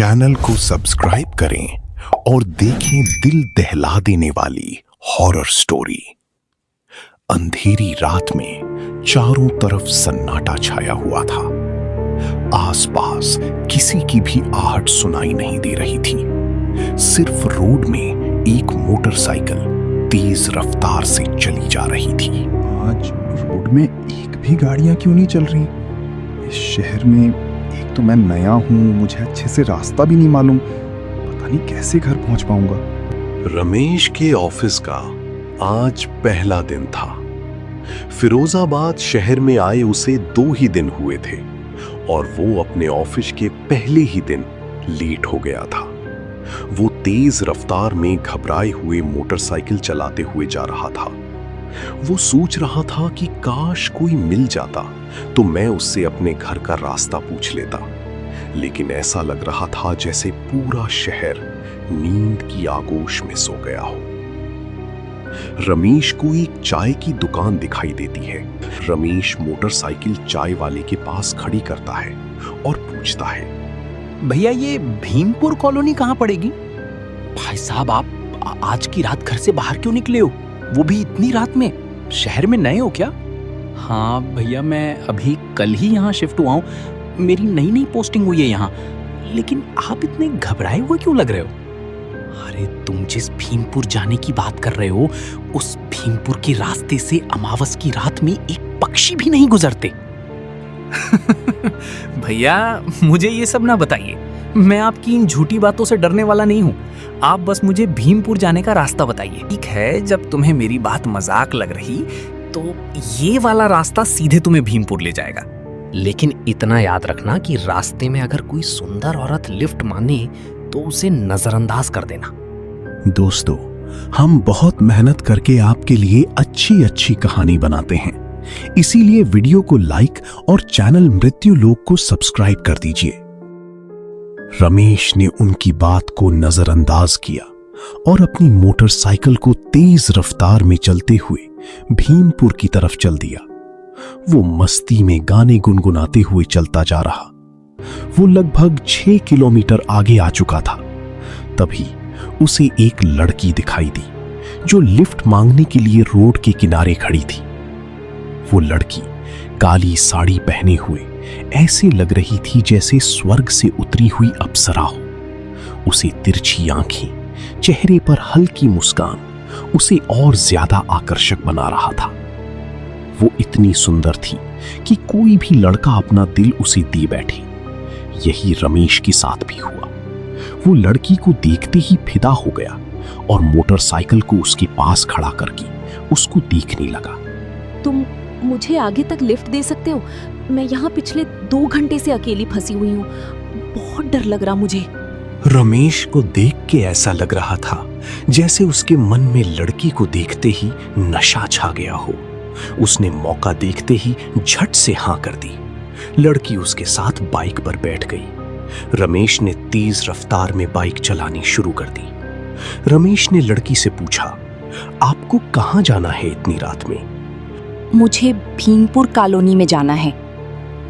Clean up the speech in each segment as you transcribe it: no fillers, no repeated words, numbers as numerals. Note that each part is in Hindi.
चैनल को सब्सक्राइब करें और देखें दिल दहला देने वाली हॉरर स्टोरी। अंधेरी रात में चारों तरफ सन्नाटा छाया हुआ था। आसपास किसी की भी आहट सुनाई नहीं दे रही थी। सिर्फ रोड में एक मोटरसाइकिल तेज रफ्तार से चली जा रही थी। आज रोड में एक भी गाड़ियां क्यों नहीं चल रही? इस शहर में एक तो मैं नया हूँ, मुझे अच्छे से रास्ता भी नहीं मालूम। पता नहीं कैसे घर पहुंच पाऊंगा। रमेश के ऑफिस का आज पहला दिन था। फिरोजाबाद शहर में आए उसे 2 ही दिन हुए थे और वो अपने ऑफिस के पहले ही दिन लेट हो गया था। वो तेज रफ्तार में घबराए हुए मोटरसाइकिल चलाते हुए जा रहा था। वो सोच रहा था कि काश कोई मिल जाता तो मैं उससे अपने घर का रास्ता पूछ लेता, लेकिन ऐसा लग रहा था जैसे पूरा शहर नींद की आगोश में सो गया हो। रमेश को एक चाय की दुकान दिखाई देती है। रमेश मोटरसाइकिल चाय वाले के पास खड़ी करता है और पूछता है, भैया ये भीमपुर कॉलोनी कहाँ पड़ेगी? भाई साहब, आप आज की रात घर से बाहर क्यों निकले हो, वो भी इतनी रात में? शहर में नए हो क्या? हाँ भैया, मैं अभी कल ही यहाँ शिफ्ट हुआ हूँ, मेरी नई नई पोस्टिंग हुई है यहाँ। लेकिन आप इतने घबराए हुए क्यों लग रहे हो? अरे तुम जिस भीमपुर जाने की बात कर रहे हो, उस भीमपुर के रास्ते से अमावस की रात में एक पक्षी भी नहीं गुजरते। भैया मुझे ये सब ना बताइए, मैं आपकी इन झूठी बातों से डरने वाला नहीं हूँ। आप बस मुझे भीमपुर जाने का रास्ता बताइए। ठीक है, जब तुम्हें मेरी बात मजाक लग रही तो ये वाला रास्ता सीधे तुम्हें भीमपुर ले जाएगा। लेकिन इतना याद रखना कि रास्ते में अगर कोई सुंदर औरत लिफ्ट मांगे तो उसे नजरअंदाज कर देना। दोस्तों, हम बहुत मेहनत करके आपके लिए अच्छी अच्छी कहानी बनाते हैं, इसीलिए वीडियो को लाइक और चैनल मृत्यु लोक को सब्सक्राइब कर दीजिए। रमेश ने उनकी बात को नजरअंदाज किया और अपनी मोटरसाइकिल को तेज रफ्तार में चलते हुए भीमपुर की तरफ चल दिया। वो मस्ती में गाने गुनगुनाते हुए चलता जा रहा। वो लगभग 6 किलोमीटर आगे आ चुका था। तभी उसे एक लड़की दिखाई दी जो लिफ्ट मांगने के लिए रोड के किनारे खड़ी थी। वो लड़की काली साड़ी पहने हुए ऐसे लग रही थी जैसे स्वर्ग से उतरी हुई अप्सरा हो। उसे तिरछी आंखें, चेहरे पर हल्की मुस्कान उसे और ज्यादा आकर्षक बना रहा था। वो इतनी सुंदर थी कि कोई भी लड़का अपना दिल उसे दे बैठे। यही रमेश के साथ भी हुआ। वो लड़की को देखते ही फिदा हो गया और मोटरसाइकिल को उसके पास खड़ा करके उसको देखने लगा। तुम मुझे आगे तक लिफ्ट दे सकते हो? मैं यहाँ पिछले 2 घंटे से अकेली फंसी हुई हूँ, बहुत डर लग रहा मुझे। रमेश को देख के ऐसा लग रहा था जैसे उसके मन में लड़की को देखते ही नशा छा गया हो। उसने मौका देखते ही झट से हाँ कर दी। लड़की उसके साथ बाइक पर बैठ गई। रमेश ने तेज रफ्तार में बाइक चलानी शुरू कर दी। रमेश ने लड़की से पूछा, आपको कहाँ जाना है इतनी रात में? मुझे भीमपुर कॉलोनी में जाना है।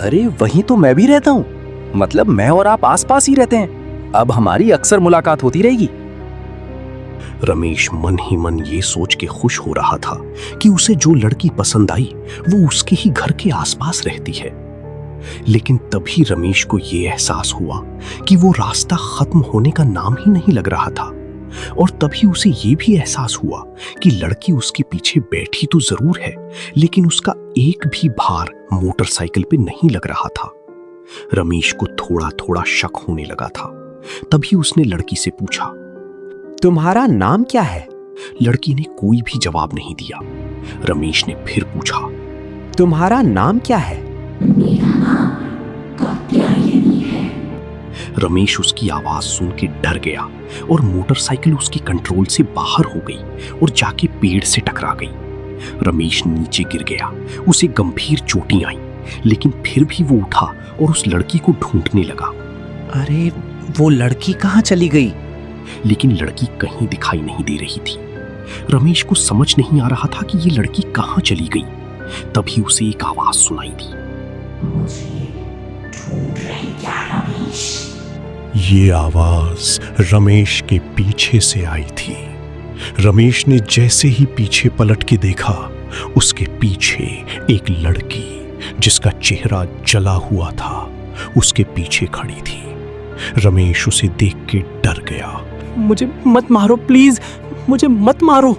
अरे वहीं तो मैं भी रहता हूँ, मतलब मैं और आप आसपास ही रहते हैं। अब हमारी अक्सर मुलाकात होती रहेगी। रमेश मन ही मन ये सोच के खुश हो रहा था कि उसे जो लड़की पसंद आई वो उसके ही घर के आसपास रहती है। लेकिन तभी रमेश को ये एहसास हुआ कि वो रास्ता खत्म होने का नाम ही नहीं लग रहा था। और तभी उसे ये भी एहसास हुआ कि लड़की उसके पीछे बैठी तो जरूर है, लेकिन उसका एक भी भार मोटरसाइकिल पे नहीं लग रहा था। रमेश को थोड़ा थोड़ा शक होने लगा था। तभी उसने लड़की से पूछा, तुम्हारा नाम क्या है? लड़की ने कोई भी जवाब नहीं दिया। रमेश ने फिर पूछा, तुम्हारा नाम क्या है? मेरा नाम कात्यायनी है। रमेश उसकी आवाज सुन के डर गया और मोटरसाइकिल उसके कंट्रोल से बाहर हो गई और जाके पेड़ से टकरा गई। रमेश नीचे गिर गया। उसे गंभीर चोटें आई, लेकिन फिर भी वो उठा और उस लड़की को ढूंढने लगा। अरे वो लड़की कहाँ चली गई? लेकिन लड़की कहीं दिखाई नहीं दे रही थी। रमेश को समझ नहीं आ रहा था कि ये लड़की कहाँ चली गई। तभी उसे एक आवाज सुनाई दी, मुझे ढूंढ रहे क्या रमेश? ये आवाज रमेश के पीछे से आई थी। रमेश ने जैसे ही पीछे पलट के देखा, उसके पीछे एक लड़की जिसका चेहरा जला हुआ था उसके पीछे खड़ी थी। रमेश उसे देख के डर गया। मुझे मत मारो प्लीज, मुझे मत मारो।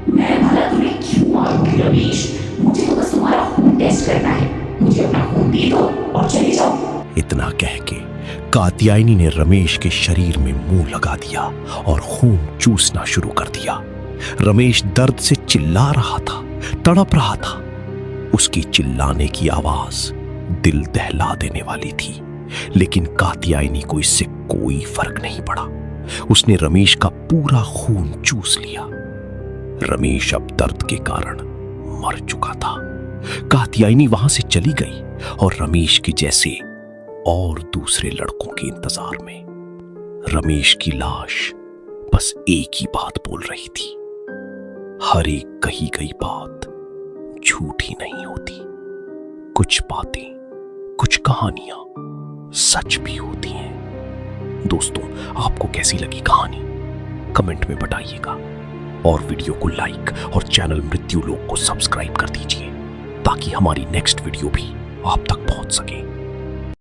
मैं भला तुम्हें क्यों मारूंगी रमेश? मुझे तो बस तुम्हारा खून टेस्ट करना है। मुझे अपना खून दे दो और चले जाओ। इतना कह के कात्यायनी ने रमेश के शरीर में मुंह लगा दिया और खून चूसना शुरू कर दिया। रमेश दर्द से चिल्ला रहा था, तड़प रहा था। उसकी चिल्लाने की आवाज दिल दहला देने वाली थी, लेकिन कात्यायनी को इससे कोई फर्क नहीं पड़ा। उसने रमेश का पूरा खून चूस लिया। रमेश अब दर्द के कारण मर चुका था। कात्यायनी वहां से चली गई और रमेश के जैसे और दूसरे लड़कों के इंतजार में। रमेश की लाश बस एक ही बात बोल रही थी, हर एक कही गई बात झूठी नहीं होती। कुछ बातें, कुछ कहानियां सच भी होती हैं। दोस्तों, आपको कैसी लगी कहानी कमेंट में बताइएगा और वीडियो को लाइक और चैनल मृत्यु लोक को सब्सक्राइब कर दीजिए ताकि हमारी नेक्स्ट वीडियो भी आप तक पहुंच सके।